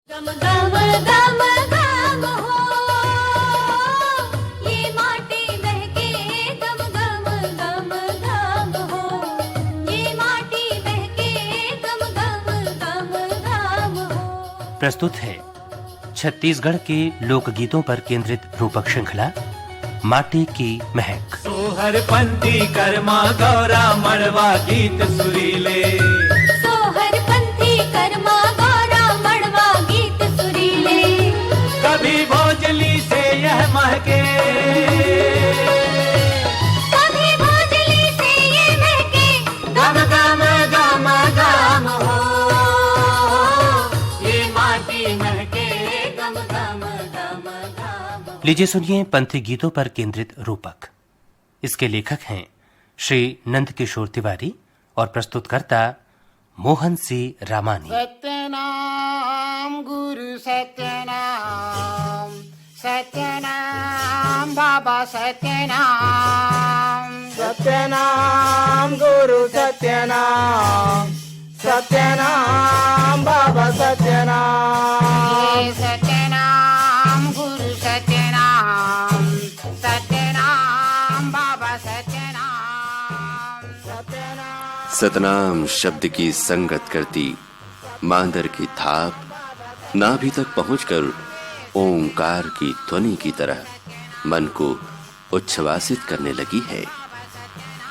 गम गम गम गम हो ये माटी बहके गम गम गम गम हो ये माटी बहके गम गम गम गम हो। प्रस्तुत है छत्तीसगढ़ के लोकगीतों पर केंद्रित रूपक श्रृंखला माटी की महक। सोहर पंथी कर्मा गौरा मड़वा गीत सुरीले, सोहर पंथी कर्मा गौरा मड़वा गीत सुरीले, कभी भोजली से यह महके, कभी भोजली से ये महके गम गम गम गम हो ये माटी महके गम गम गम गम। लीजिए सुनिए पंथी गीतों पर केंद्रित रूपक। इसके लेखक हैं श्री नंद किशोर तिवारी और प्रस्तुतकर्ता मोहन सी रामानी। सत्यनाम गुरु सत्यनाम, सत्यनाम बाबा सत्यनाम, सत्यनाम गुरु सत्यनाम, सत्यनाम बाबा सत्यनाम, सत्यनाम गुरु सत्यनाम, सत्यनाम बाबा सत्यनाम, सत्यनाम। सतनाम शब्द की संगत करती मांदर की थाप नाभि तक पहुंचकर ओंकार की ध्वनि की तरह मन को उच्छ्वासित करने लगी है।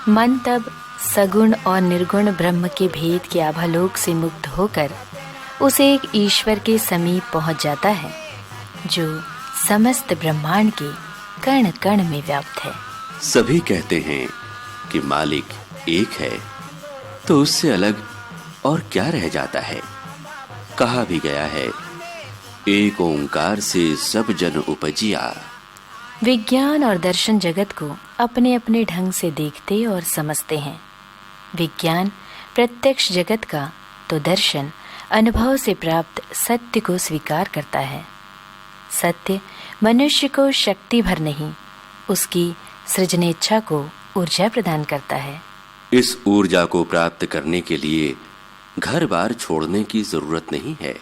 मन तब सगुण और निर्गुण ब्रह्म के भेद के आभालोक से मुक्त होकर उसे एक ईश्वर के समीप पहुंच जाता है जो समस्त ब्रह्मांड के कण कण में व्याप्त है। सभी कहते हैं कि मालिक एक है, तो उससे अलग और क्या रह जाता है। कहा भी गया है, एक ओंकार से सब जन उपजिया। विज्ञान और दर्शन जगत को अपने अपने ढंग से देखते और समझते हैं। विज्ञान प्रत्यक्ष जगत का, तो दर्शन अनुभव से प्राप्त सत्य को स्वीकार करता है। सत्य मनुष्य को शक्ति भर नहीं, उसकी सृजनेच्छा को ऊर्जा प्रदान करता है। इस ऊर्जा को प्राप्त करने के लिए घर बार छोड़ने की जरूरत नहीं है,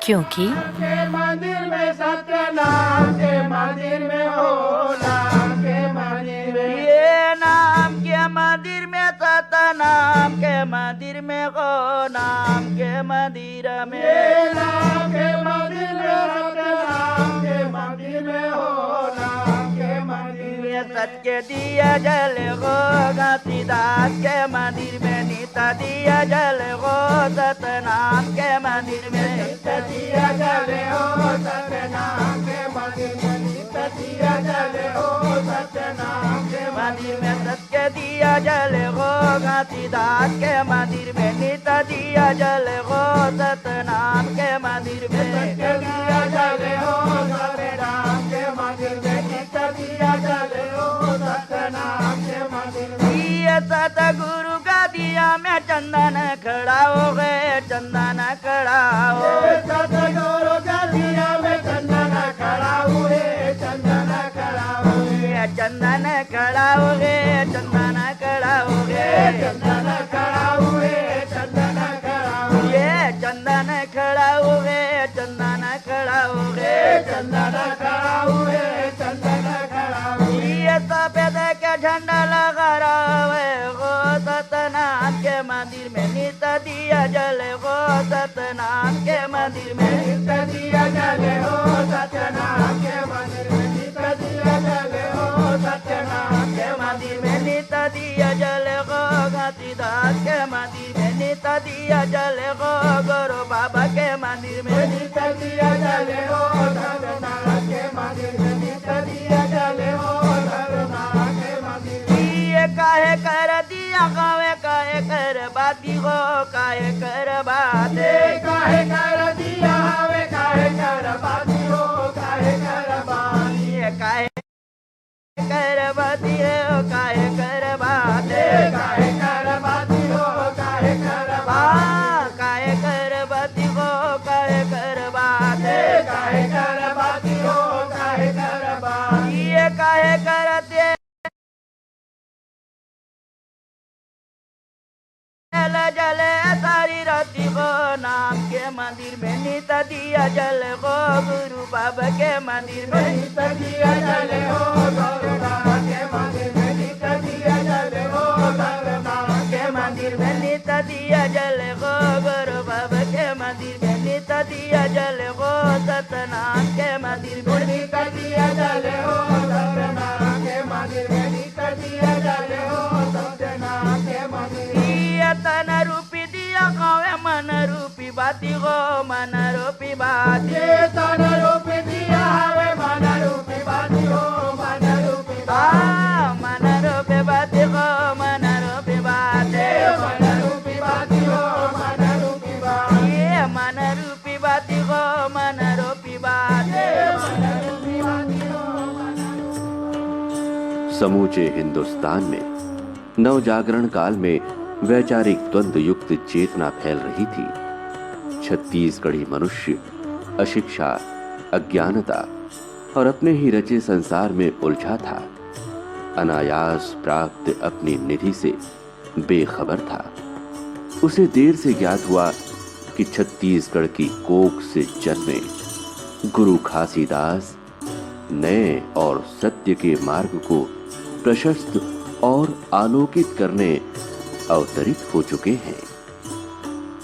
क्योंकि के मंदिर में सत्यनाम के मंदिर में हो, नाम के मंदिर में ये नाम के मंदिर में सत्यनाम के मंदिर में हो, नाम के मंदिर में ये नाम के मंदिर में सत्यनाम के मंदिर में हो, नाम के मंदिर में सत्य दिया जल हो, घासीदास के मंदिर में नीता दिया जल हो, सतनाम के मंदिर में नीता दिया जल हो, सतनाम के मंदिर में नीता दिया जल हो, सतनाम के मंदिर में सत्य दिया जल हो, घासीदास के मंदिर में नीता दिया जल हो, सतनाम के मंदिर में सत्य दिया जल हो, सतनाम के मंदिर में नीता दिया जल हो, सतनाम के मंदिर में सतगुरु का दिया में चंदन खड़ा हो गए, चंदन खड़ा हो, सतगुरु का दिया में चंदन खड़ा हुए, चंदन खड़ा हुए, चंदन खड़ा हो गए, चंदन खड़ा हो गए, चंदन खड़ा हुए, चंदन खड़ा हुए, चंदन खड़ा हो गए, चंदन खड़ा हो गए, चंदन खड़ा हुए, चंदन खड़ा हुए। ये सफेद के झंडा लगा रहे हो, सतनाम के मंदिर में नीता दिया जल हो, सतनाम के मंदिर में नीता दिया जल हो, सतनाम के मंदिर में नीता दिया जल हो, सतनाम के मंदिर में नीता दिया जल हो, घासीदास के मंदिर में नीता दिया जल हो, गुरु बाबा के मंदिर में नीता दिया जल हो, धर्मनाथ के मंदिर में नीता दिया जल हो, धर्मनाथ के मंदिर में ये काहे कर दिया गावे, काहे कर बाती हो, काहे कर बाते, काहे कर दिया हवे, काहे कर बाती हो, काहे कर बाती, काहे कर बाती हो, काहे कर बाते, काहे कर बाती हो, काहे कर बा, काहे कर बाती हो, काहे कर बाते, काहे कर बाती हो, काहे कर बा, ये काहे करते जले सारी राती को नाम के मंदिर में नित दिया जल हो, गुरु बाबा के मंदिर में नित दिया जल हो, गुरु बाबा के मंदिर में नित दिया जल हो, गुरु बाबा के मंदिर में नित दिया जल हो, गुरु बाबा के मंदिर में नित दिया जल हो, सतनाम के मंदिर में नित दिया जल हो, सतनाम के मंदिर में नित दिया जल हो, सतनाम के मंदिर तन रूपी दिया खावे मन रूपी बाती गो, मन रूपी बाती तन रूपी दिया हवे मन रूपी बाती हो, मन रूपी बाती मन रूपी बाती गो, मन रूपी बाती मन रूपी बाती हो, मन रूपी बाती मन रूपी बाती गो, मन रूपी बाती मन रूपी बाती हो। समूचे हिंदुस्तान में नवजागरण काल में वैचारिक द्वंद्व युक्त चेतना फैल रही थी। छत्तीसगढ़ी मनुष्य अशिक्षा, अज्ञानता और अपने ही रचे संसार में उलझा था। अनायास प्राप्त अपनी निधि से बेखबर था। उसे देर से ज्ञात हुआ कि छत्तीसगढ़ की कोख से जन्मे गुरु घासीदास नए और सत्य के मार्ग को प्रशस्त और आलोकित करने अवतरित हो चुके हैं।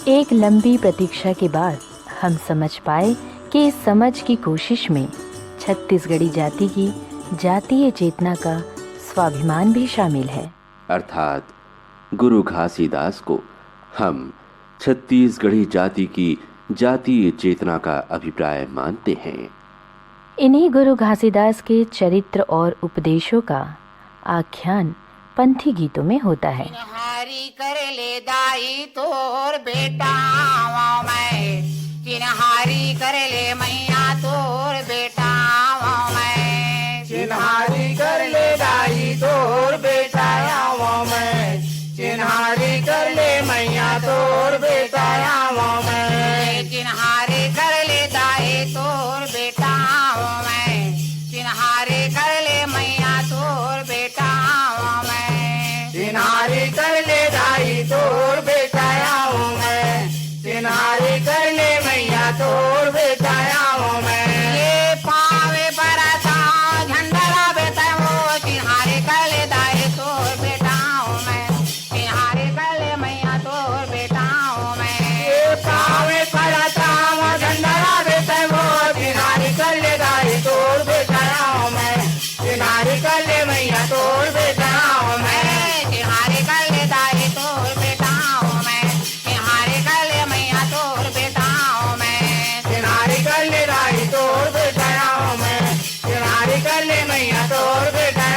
एक लंबी प्रतीक्षा के बाद हम समझ पाए कि इस समझ की कोशिश में छत्तीसगढ़ी जाति की जातीय चेतना का स्वाभिमान भी शामिल है। अर्थात गुरु घासीदास को हम छत्तीसगढ़ी जाति की जातीय चेतना का अभिप्राय मानते हैं। इन्हीं गुरु घासीदास के चरित्र और उपदेशों का आख्यान पंथी गीतों में होता है। चिन्हारी कर ले दाई तोर बेटा मैं, चिन्हारी कर ले मैया तोर बेटा मैं, चिन्हारी कर ले दाई तोर बेटा मैं, चिन्हारी कर ले मैया तोर बेटा मैं, चिन्हारी कर ले दाई तोर बेटा मैं, चिन्हारी कर ले मैया तोर बेटा मैं, चिन्हारी कर ले दाई तोर बेटा मैं, चिन्हारी कर ले मैया तोर बेटा मैं। ये पावे बरसा झंडा बेटा वो, चिन्हारी कर ले दाई तोर बेटा मैं, चिन्हारी कर ले मैया तोर बेटा मैं। ये पावे परता झंडा बेटा वो, चिन्हारी कर ले दाई तोर बेटा मैं, चिन्हारी कर ले मैया तोर बेटा मैं, चिन्हारी कर ले दाई तोर बेटा मैं, चिन्हारी कर ले मैया तोर बेटा मैं, चिन्हारी कर ले दाई तोर बेटा मैं, चिन्हारी कर ले मैया तोर बेटा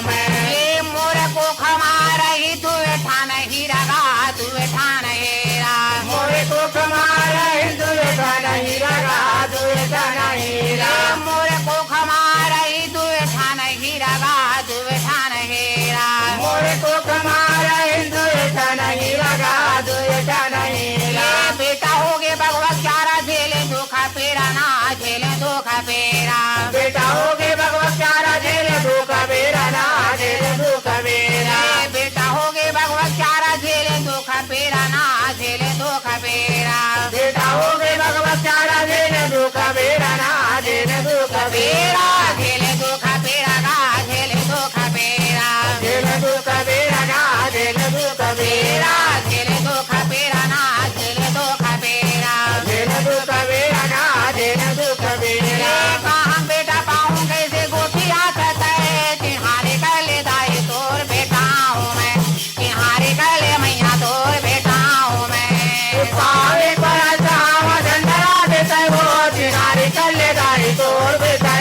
मैं। ये मोर को खमा रही तू ठान ही रगा, तू ठान हेरा मोरे को कमारा हिंदू का नहीं लगा, तू ऐसा नहीं ये मोर को खमा रही तू ठान ही रगा, तू ठान हेरा मोरे को कमारा हिंदू का नहीं लगा, तू ऐसा नहीं ये बेटा होगे भगवत चारा झेले धोखा पेरा ना, झेले धोखा पेरा बेटा होगे भगवत चारा झेले धोखा बेरा ना, झेले धोखा बेरा ये बेटा होगे भगवत चारा झेले धोखा पेरा ना, झेले धोखा पेरा बेटा होगे भगवत चारा झेले धोखा बेरा ना, झेले धोखा बेरा झेले धोखा पेरा गा, झेले धोखा पेरा झेले धोखा बेरा ना, झेले धोखा बेरा झेले धोखा पेरा ना, झेले धोखा पेरा झेले धोखा बेरा ना, झेले धोखा बेरा कहाँ बेटा पाऊँ कैसे गोठी आकत है, चिन्हारी कर ले दाई तोर बेटा हूँ मैं, चिन्हारी कर ले मैया तोर बेटा हूँ मैं। पावे परता झंडा देता वो, चिन्हारी कर ले दाई तोर बेटा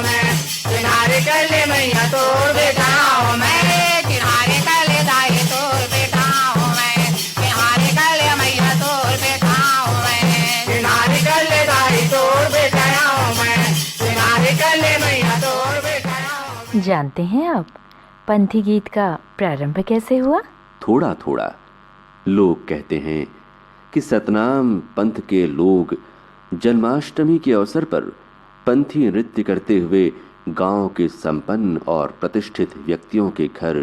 मैं, चिन्हारी कर ले मैया तोर बेटा मैं, चिन्हारी कर ले दाई तोर बेटा हूँ मैं, चिन्हारी कर ले मैया तोर बेटा हूँ मैं। चिन्हारी कर ले दाई तोर बेटा मैं, चिन्हारी कर ले मैया तोर बेटा। जानते हैं आप पंथी गीत का प्रारंभ कैसे हुआ? थोड़ा थोड़ा लोग कहते हैं कि सतनाम पंथ के लोग जन्माष्टमी के अवसर पर पंथी नृत्य करते हुए गांव के संपन्न और प्रतिष्ठित व्यक्तियों के घर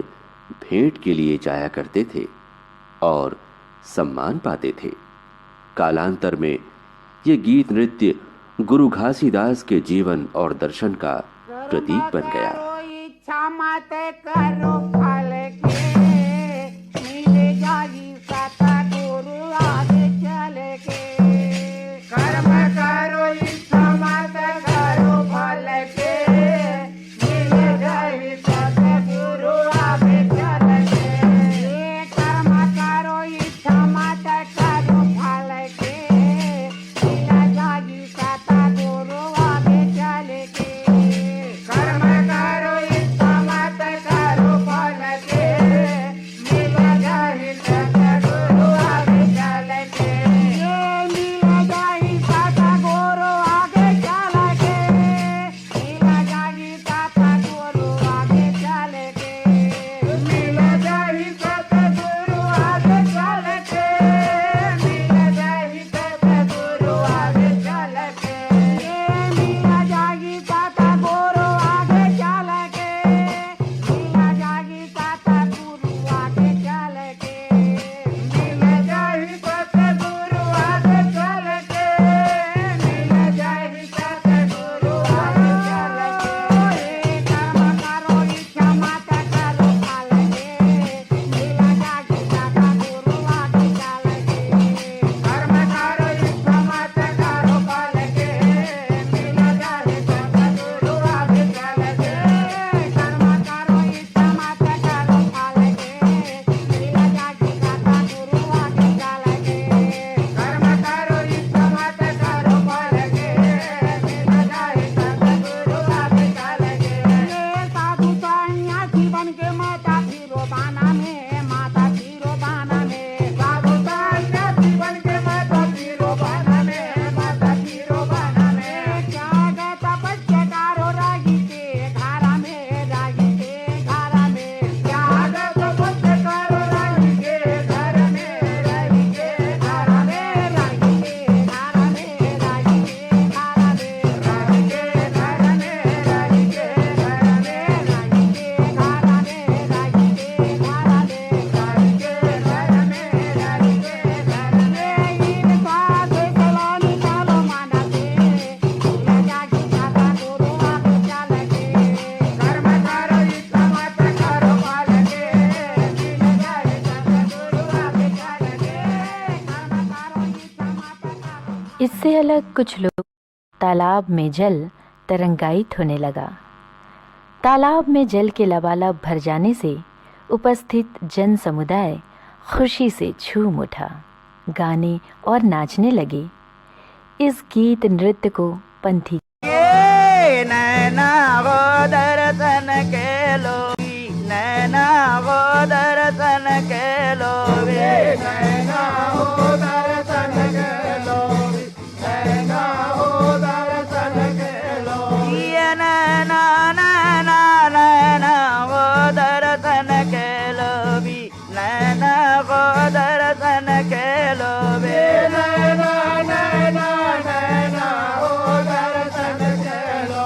भेंट के लिए जाया करते थे और सम्मान पाते थे। कालांतर में ये गीत नृत्य गुरु घासीदास के जीवन और दर्शन का प्रतीक बन गया। इच्छा मत करो फल के, मिल जाई सतगुरु आगे चल के। कर्म करो इच्छा मत करो फल के, मिल जाई सतगुरु आगे चल के। कर्म करो इच्छा मत करो फल के, मिल जाई सतगुरु आगे चल के। कर्म करो इच्छा मत करो फल के, मिल जाई सतगुरु आगे चल के। मिल जाई सतगुरु आगे चल के, मिल जाई सतगुरु आगे चल के। मिल जाई सतगुरु आगे चल के, मिल जाई सतगुरु आगे चल के। मिल जाई सतगुरु आगे चल के, मिल जाई सतगुरु आगे चल के। मिल जाई सतगुरु आगे चल के, मिल जाई सतगुरु आगे चल के। कर्म करो इच्छा मत करो फल के, मिल जाई सतगुरु आगे चल के। कर्म करो इच्छा मत करो फल के, मिल जाई सतगुरु आगे चल के। कर्म करो इच्छा मत करो फल के, मिल जाई सतगुरु आगे चल के। कर्म करो इच्छा मत करो फल के, मिल जाई सतगुरु आगे चल के। साधु सन्यासी बन के माता फिरो बाना में, माता फिरो बाना में। साधु सन्यासी बन के माता फिरो बाना में, माता फिरो बाना में। त्याग तपस्या करो रागी के घरा में, रागी के घरा में। त्याग तपस्या करो रागी के घर में, रागी के घर में। रागी के घर में, रागी के घर में। रागी के घर में, रागी के घर में। रागी के घर में, रागी के घर में। रागी के घर में, रागी के घर में। इन साधु चलो निकालो माना से, मिल जाई सतगुरु आगे चल के। कर्म करो इच्छा मत करो फल के, मिल जाई सतगुरु आगे चल के। कर्म करो इच्छा मत करो। इससे अलग कुछ लोग तालाब में जल तरंगायित होने लगा। तालाब में जल के लबालब भर जाने से उपस्थित जन समुदाय खुशी से झूम उठा, गाने और नाचने लगे। इस गीत नृत्य को पंथी ये नैना वो दर्शन के लो, नैना वो दर्शन के लो वे। नैना वो दर्शन के लो, नैना वो दर्शन के लो। ये नैना नैना नैना वो दर्शन के लो भी, नैना वो दर्शन के लो वे। नैना नैना नैना वो दर्शन के लो,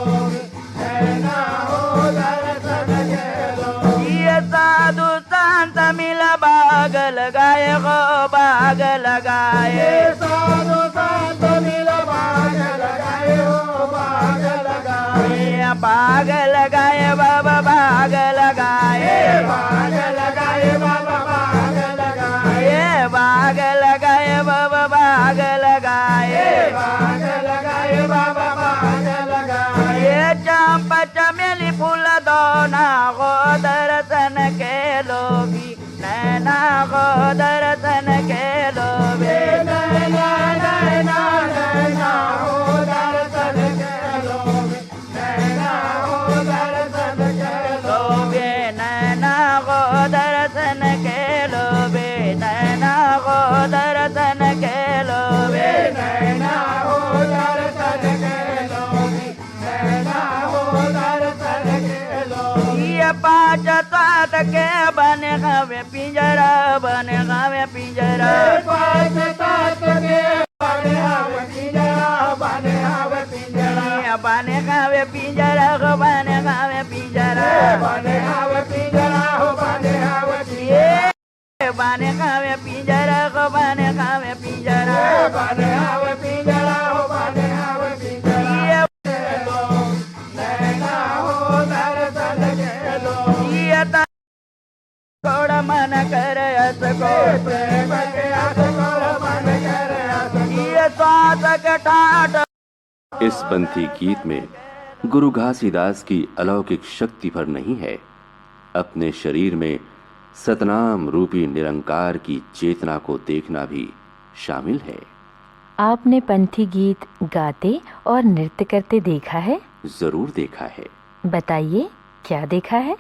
नैना वो दर्शन के लो। ये साधु संत मिल बाग लगाए गो, बाग लगाए। साधु संत मिल बाग लगाए हो, बाग लगाए। बाग लगाए बाबा, बाग लगाए। बाग लगाए बाबा, बाग लगाए। बाग लगाए बाबा, बाग लगाए। बाग लगाए बाबा, बाग लगाए। चंपा चमेली फूल दोना गो दर्शन के लोभी, नैना गो दर्शन के लोभी। नैना नैना नैना हो दर्शन के लोभी, नैना हो दर्शन के लोभी। नैना गो दर्शन के लोभी, नैना गो दर्शन के लोभी। नैना हो दर्शन के लोभी, नैना हो दर्शन के लोभी। ये पाँच तत्व के बने हवे पिंजरा, बने हवे पिंजरा। पाँच तत्व के बने हवे पिंजरा, बने हवे पिंजरा। बने हवे पिंजरा हो, बने हवे पिंजरा। बने हवे पिंजरा हो, बने हवे पिंजरा। बने हवे पिंजरा हो, बने हवे पिंजरा। बने हवे पिंजरा हो, मन कर अस को प्रेम के अस को मन कर अस को ये साधक ठाठ। इस पंथी गीत में गुरु घासीदास की अलौकिक शक्ति पर नहीं है, अपने शरीर में सतनाम रूपी निरंकार की चेतना को देखना भी शामिल है। आपने पंथी गीत गाते और नृत्य करते देखा है? जरूर देखा है। बताइए क्या देखा है?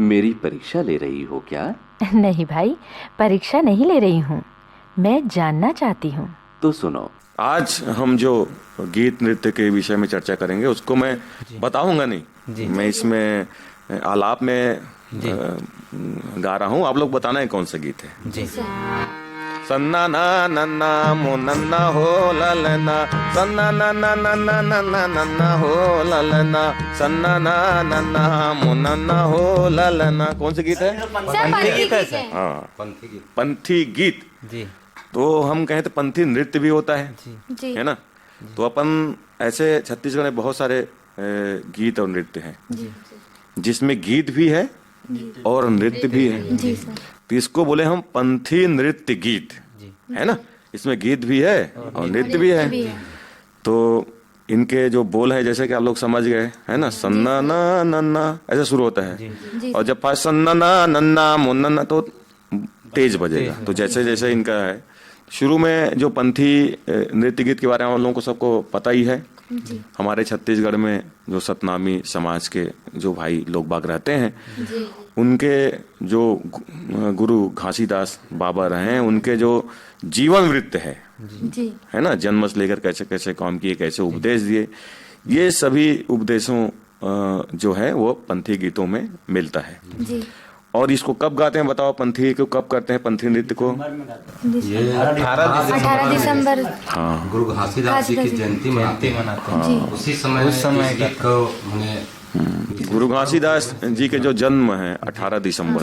मेरी परीक्षा ले रही हो क्या? नहीं भाई, परीक्षा नहीं ले रही हूँ, मैं जानना चाहती हूँ। तो सुनो। आज हम जो गीत नृत्य के विषय में चर्चा करेंगे उसको मैं बताऊंगा नहीं, मैं इसमें आलाप में गा रहा हूँ, आप लोग बताना है कौन सा गीत है। जी। सन्ना ना नन्ना मो नन्ना हो ललना, सन्ना ना नन्ना नन्ना नन्ना हो ललना, सन्ना ना नन्ना मो नन्ना हो ललना। कौन सा गीत है? पंथी गीत है। हाँ, पंथी गीत। जी। तो हम कहें तो पंथी नृत्य भी होता है जी, है ना। तो अपन ऐसे छत्तीसगढ़ में बहुत सारे गीत और नृत्य हैं जिसमें गीत भी है और नृत्य भी है। तो इसको बोले हम पंथी नृत्य गीत, है ना। इसमें गीत भी है और नृत्य भी है। तो इनके जो बोल है जैसे कि आप लोग समझ गए, है ना, सन्ना ना नन्ना ऐसे शुरू होता है और जब फास्ट सन्ना ना नन्ना मुन्ना तो तेज बजेगा। तो जैसे जैसे इनका है, शुरू में जो पंथी नृत्य गीत के बारे में हम लोगों को सबको पता ही है। हमारे छत्तीसगढ़ में जो सतनामी समाज के जो भाई लोग बाग रहते हैं, उनके जो गुरु घासीदास बाबा रहे हैं, उनके जो जीवन वृत्त है ना, जन्म से लेकर कैसे कैसे काम किए, कैसे उपदेश दिए, ये सभी उपदेशों जो है वो पंथी गीतों में मिलता है। और इसको कब गाते हैं बताओ? पंथी को कब करते हैं पंथी नृत्य को? 18 दिसंबर। हाँ, गुरु घासीदास जी की जयंती मनाते हैं। उस समय गीत को गुरु घासीदास जी के जो जन्म है 18 दिसंबर,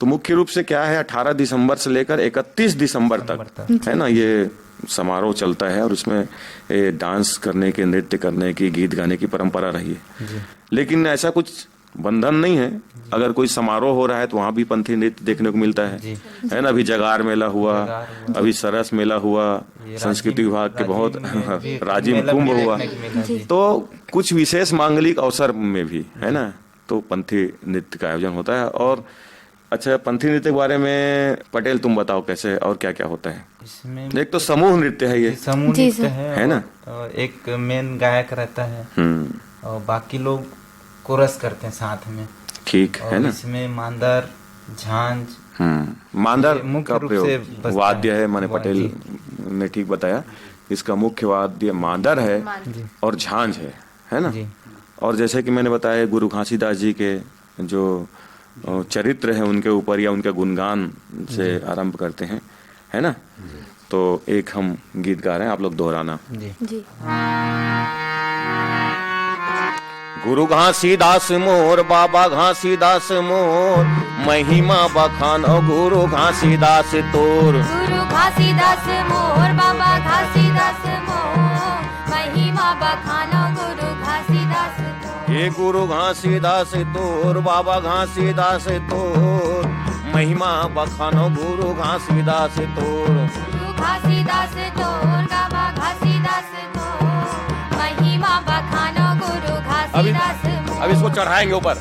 तो मुख्य रूप से क्या है, 18 दिसंबर से लेकर 31 दिसंबर तक, है ना, ये समारोह चलता है और उसमें डांस करने के, नृत्य करने की, गीत गाने की परंपरा रही है। लेकिन ऐसा कुछ बंधन नहीं है, अगर कोई समारोह हो रहा है तो वहाँ भी पंथी नृत्य देखने को मिलता है ना। अभी जगार मेला हुआ, अभी सरस मेला हुआ, संस्कृति विभाग के बहुत राजिम कुंभ हुआ, तो कुछ विशेष मांगलिक अवसर में भी, है ना, तो पंथी नृत्य का आयोजन होता है। और अच्छा, पंथी नृत्य के बारे में पटेल तुम बताओ कैसे और क्या क्या होता है इसमें? एक तो समूह नृत्य है, ये समूह नृत्य है ना, और एक मेन गायक रहता है और बाकी लोग कोरस करते हैं साथ में, ठीक है ना। इसमें मांदर, झांझ, मांदर का प्रयोग वाद्य है, माने पटेल ने ठीक बताया, इसका मुख्य वाद्य मांदर है और झांझ है ना। और जैसे कि मैंने बताया, गुरु घासीदास जी के जो चरित्र है उनके ऊपर या उनके गुणगान से आरंभ करते हैं, है ना। तो एक हम गीत गा रहे हैं, आप लोग दोहराना। जी। गुरु घासीदास मोर, बाबा घासीदास मोर, महिमा बखानो गुरु घासीदास तोर। गुरु घासीदास मोर, बाबा घासीदास मोर, महिमा बखानो गुरु घासीदास तोर। हे गुरु घासीदास तोर, बाबा घासीदास तोर, महिमा बखानो गुरु घासीदास तोर। गुरु घासीदास तोर, बाबा घासीदास तोर, महिमा बखानो गुरु घासीदास मोर। अब इसको चढ़ाएंगे ऊपर।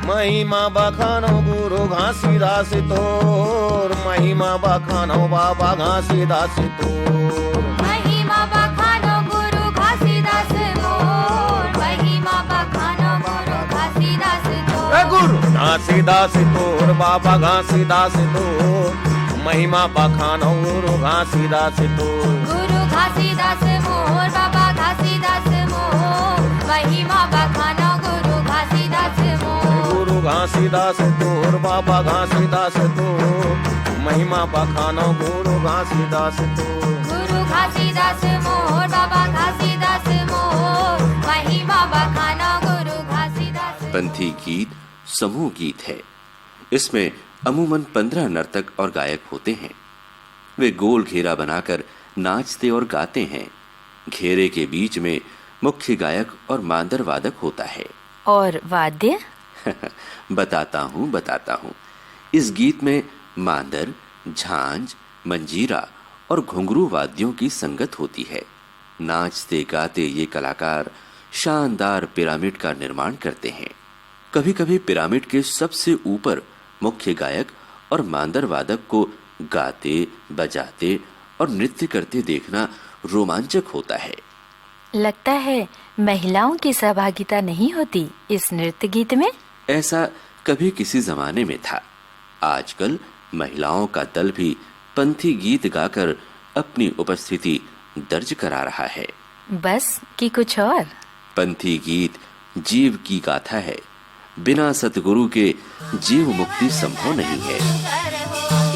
महिमा बखानो गुरु घासीदास तोर, महिमा बखानो बाबा घासीदास तोर। महिमा बखानो गुरु घासीदास मोर, महिमा बखानो गुरु घासीदास तोर। गुरु घासीदास तोर, बाबा घासीदास तोर, महिमा बखानो गुरु घासीदास तोर। गुरु घासीदास मोर, बाबा घासीदास मोर, महिमा बखानो गुरु घासीदास मोर। गुरु घासीदास तोर, बाबा घासीदास तोर, महिमा बखानो गुरु घासीदास तोर। गुरु घासीदास मोर, बाबा घासीदास मोर, महिमा बखानो गुरु घासीदास। पंथी गीत समूह गीत है। इसमें अमूमन 15 नर्तक और गायक होते हैं। वे गोल घेरा बनाकर नाचते और गाते हैं। घेरे के बीच में मुख्य गायक और मांदर वादक होता है। और वाद्य? बताता हूँ। इस गीत में मांदर, झांझ, मंजीरा और घुंघरू वाद्यों की संगत होती है। नाचते गाते ये कलाकार शानदार पिरामिड का निर्माण करते हैं। कभी कभी पिरामिड के सबसे ऊपर मुख्य गायक और मांदर वादक को गाते, बजाते और नृत्य करते देखना रोमांचक होता है। लगता है महिलाओं की सहभागिता नहीं होती इस नृत्य गीत में। ऐसा कभी किसी जमाने में था। आजकल महिलाओं का दल भी पंथी गीत गाकर अपनी उपस्थिति दर्ज करा रहा है। बस कि कुछ और? पंथी गीत जीव की गाथा है। बिना सतगुरु के जीव मुक्ति संभव नहीं है।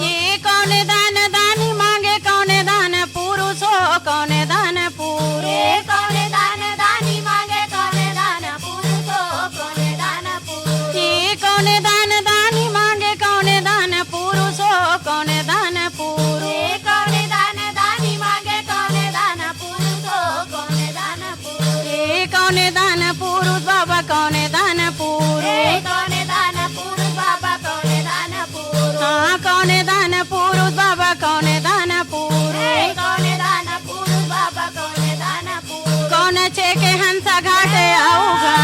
ये कौन दान दानी मांगे, कौन दान पुरुष हो, कौन दान पुरुष। ये कौन दान दानी मांगे, कौन दान पुरुष हो, कौन दान पुरुष। ये कौन दान दानी मांगे, कौन दान पुरुष हो, कौन दान पुरुष। ये कौन दान दानी मांगे, कौन दान पुरुष हो, कौन दान पुरुष। ये कौन दान पुरुष बाबा, कौन दान पुरुष। ये कौन दान पुरुष बाबा, कौन दान पुरुष। हाँ कौन दान पुरुष बाबा, कौन दान पुरुष। ये कौन दान पुरुष बाबा, कौन दान पुरुष। कौन छेके हंसा घाटे आऊगा,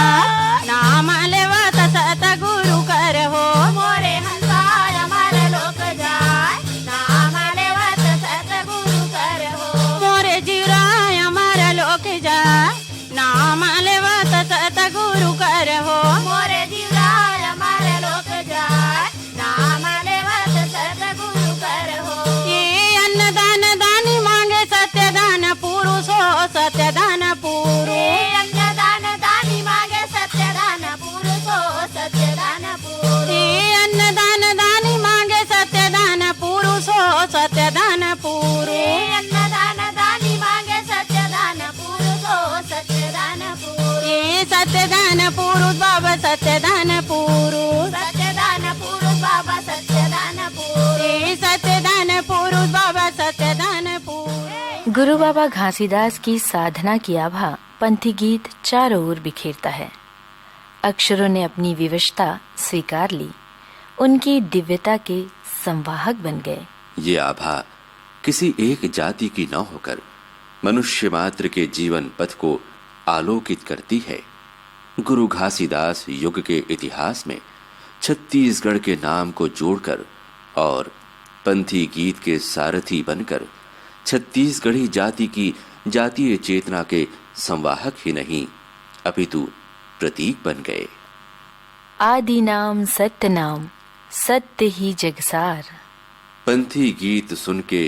नाम लेवत सतगुरु कर हो। मोरे हंसाय हमारे लोक जाय, नाम लेवत सतगुरु कर हो। मोरे जीराय हमारा लोक जाय, नाम लेवत सतगुरु कर हो। मोरे जीवराय हमारे लोक जाय, नाम लेवत सतगुरु कर हो। ये अन्नदान दानी मांगे, सत्यदान पुरुष हो, सत्यदान पुरुष। ये अन्नदान दानी मांगे, सत्यदान पुरुष हो, सत्यदान पुरुष। ये अन्नदान दानी मांगे, सत्यदान पुरुष हो, सत्यदान पुरुष। ये अन्नदान दानी मांगे, सत्यदान पुरुष हो, सत्यदान पुरुष। ये सत्यदान पुरुष बाबा, सत्यदान पुरुष। सत्यदान पुरुष बाबा, सत्यदान पुरुष। ये सत्यदान पुरुष बाबा, सत्यदान पुरुष। गुरु बाबा घासीदास की साधना की आभा पंथी गीत चारों ओर बिखेरता है। अक्षरों ने अपनी विवशता स्वीकार ली, उनकी दिव्यता के संवाहक बन गए। ये आभा किसी एक जाति की न होकर मनुष्य मात्र के जीवन पथ को आलोकित करती है। गुरु घासीदास युग के इतिहास में छत्तीसगढ़ के नाम को जोड़कर और पंथी गीत के सारथी बनकर छत्तीसगढ़ी जाति की जातीय चेतना के संवाहक ही नहीं अपितु प्रतीक बन गए। आदि नाम सत्य नाम, सत्य ही जगसार। पंथी गीत सुन के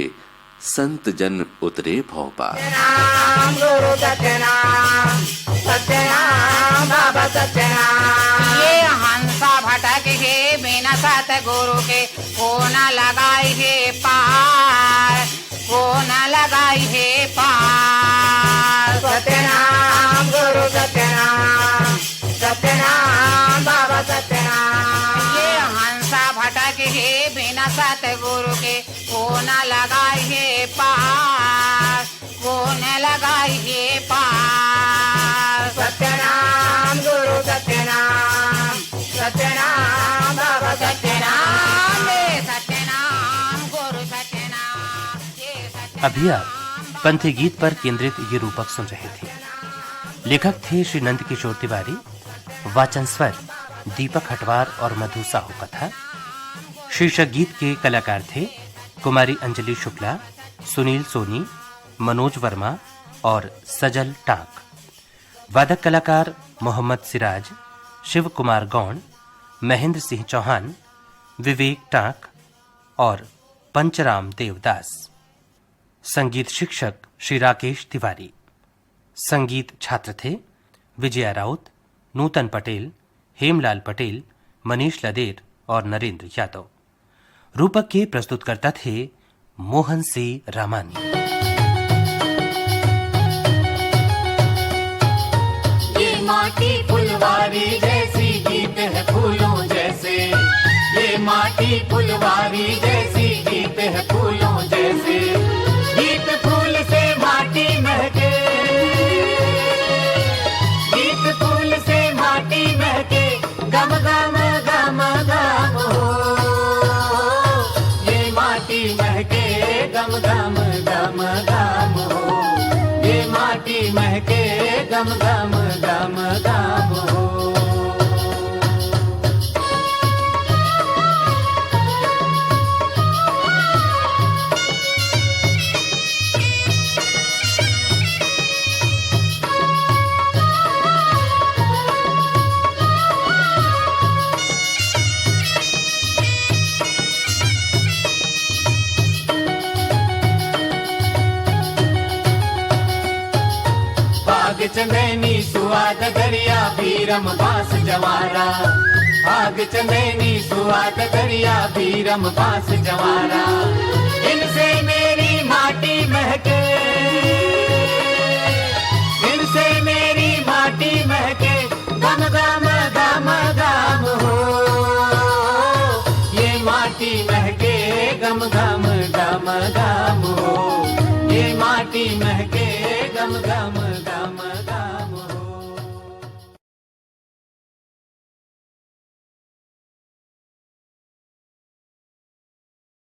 संत जन उतरे भव पार। नाम गुरु सत्यनाम, सत्यनाम बाबा सत्यनाम। ये हंसा भटक है बिना सतगुरु के, को न लगाई है पार, को न लगाई है पार। सत्यनाम गुरु सत्यनाम, सत्यनाम बाबा सत्यनाम। ये हंसा भटक है बिना सतगुरु के, को न लगाई है पार, को न लगाई है पार। सत्यनाम गुरु सत्यनाम, सत्यनाम बाबा सत्यनाम। ये सत्यनाम गुरु सत्यनाम, ये सत्यनाम। अभी आप पंथी गीत पर केंद्रित ये रूपक सुन रहे थे। लेखक थे श्री नंद किशोर तिवारी, वाचन स्वर दीपक हटवार और मधु साहू कथा। शीर्षक गीत के कलाकार थे कुमारी अंजलि शुक्ला, सुनील सोनी, मनोज वर्मा और सजल टाक। वादक कलाकार मोहम्मद सिराज, शिव कुमार गौड़, महेंद्र सिंह चौहान, विवेक टाक और पंचराम देवदास। संगीत शिक्षक श्री राकेश तिवारी। संगीत छात्र थे विजया राउत, नूतन पटेल, हेमलाल पटेल, मनीष लदेर और नरेंद्र यादव। रूपक के प्रस्तुतकर्ता थे मोहन सिंह रामानी। ये माटी फुलवारी जैसी, गीत है फूलों जैसे। ये माटी फुलवारी जैसी, गीत है फूलों जैसे। गीत फूल से माटी महके, गीत फूल से माटी महके, गम गम गम गम हो। आग चंदैनी सुआद दरिया बीरम बास जवारा, आग चंदैनी सुआद दरिया बीरम बास जवारा। इनसे मेरी माटी महके, इनसे मेरी माटी महके, गम गम गम गम हो। ये माटी महके गम गम गम गम हो, ये माटी महके गम गम गम गम।